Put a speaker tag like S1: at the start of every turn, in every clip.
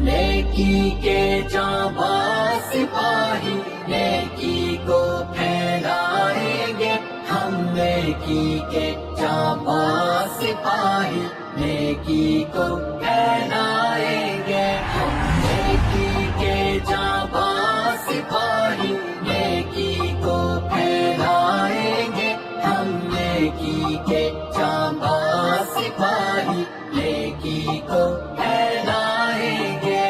S1: نیکی کے جانباز سپاہی نیکی کو پھیلائیں گے، ہم نیکی کے جانباز سپاہی نیکی کو پھیلائیں گے، ہم نیکی کے جانباز سپاہی نیکی کو پھیلائیں گے، ہم نیکی کے جانباز سپاہی نیکی کو پھیلائیں گے۔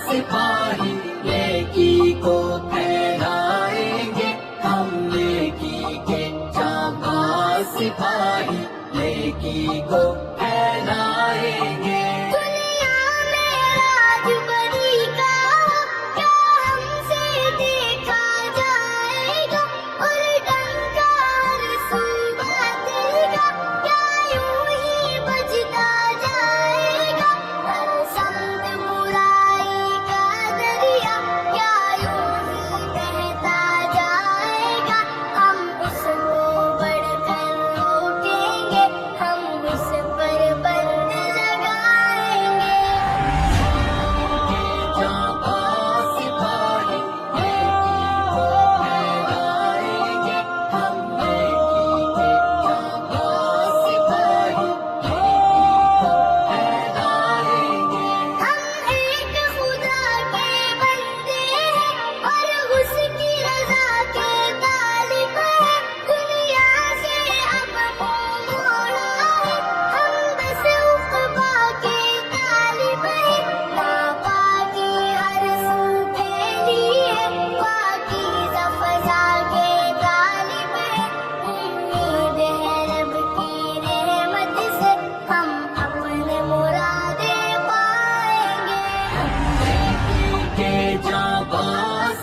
S1: سپاہی نیکی کو پھیلائیں گے، ہم نیکی کے جانباز سپاہی نیکی کو پھیلائیں گے۔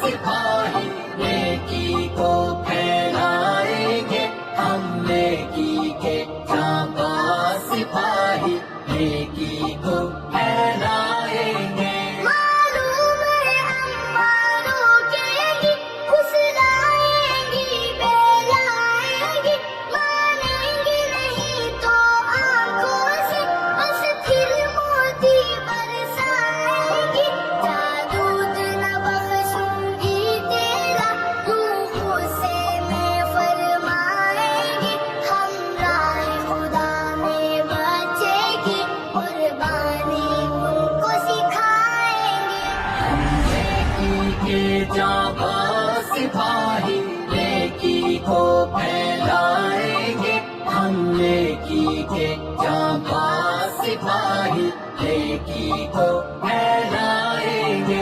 S1: سپاہی نیکی کو پھیلائیں گے، ہم نیکی کے جانباز سپاہی نیکی کو پھیلائیں گے۔ کے جانباز سپاہی نیکی کو پھیلائیں گے، ہم نیکی کے جانباز سپاہی نیکی کو پھیلائیں گے۔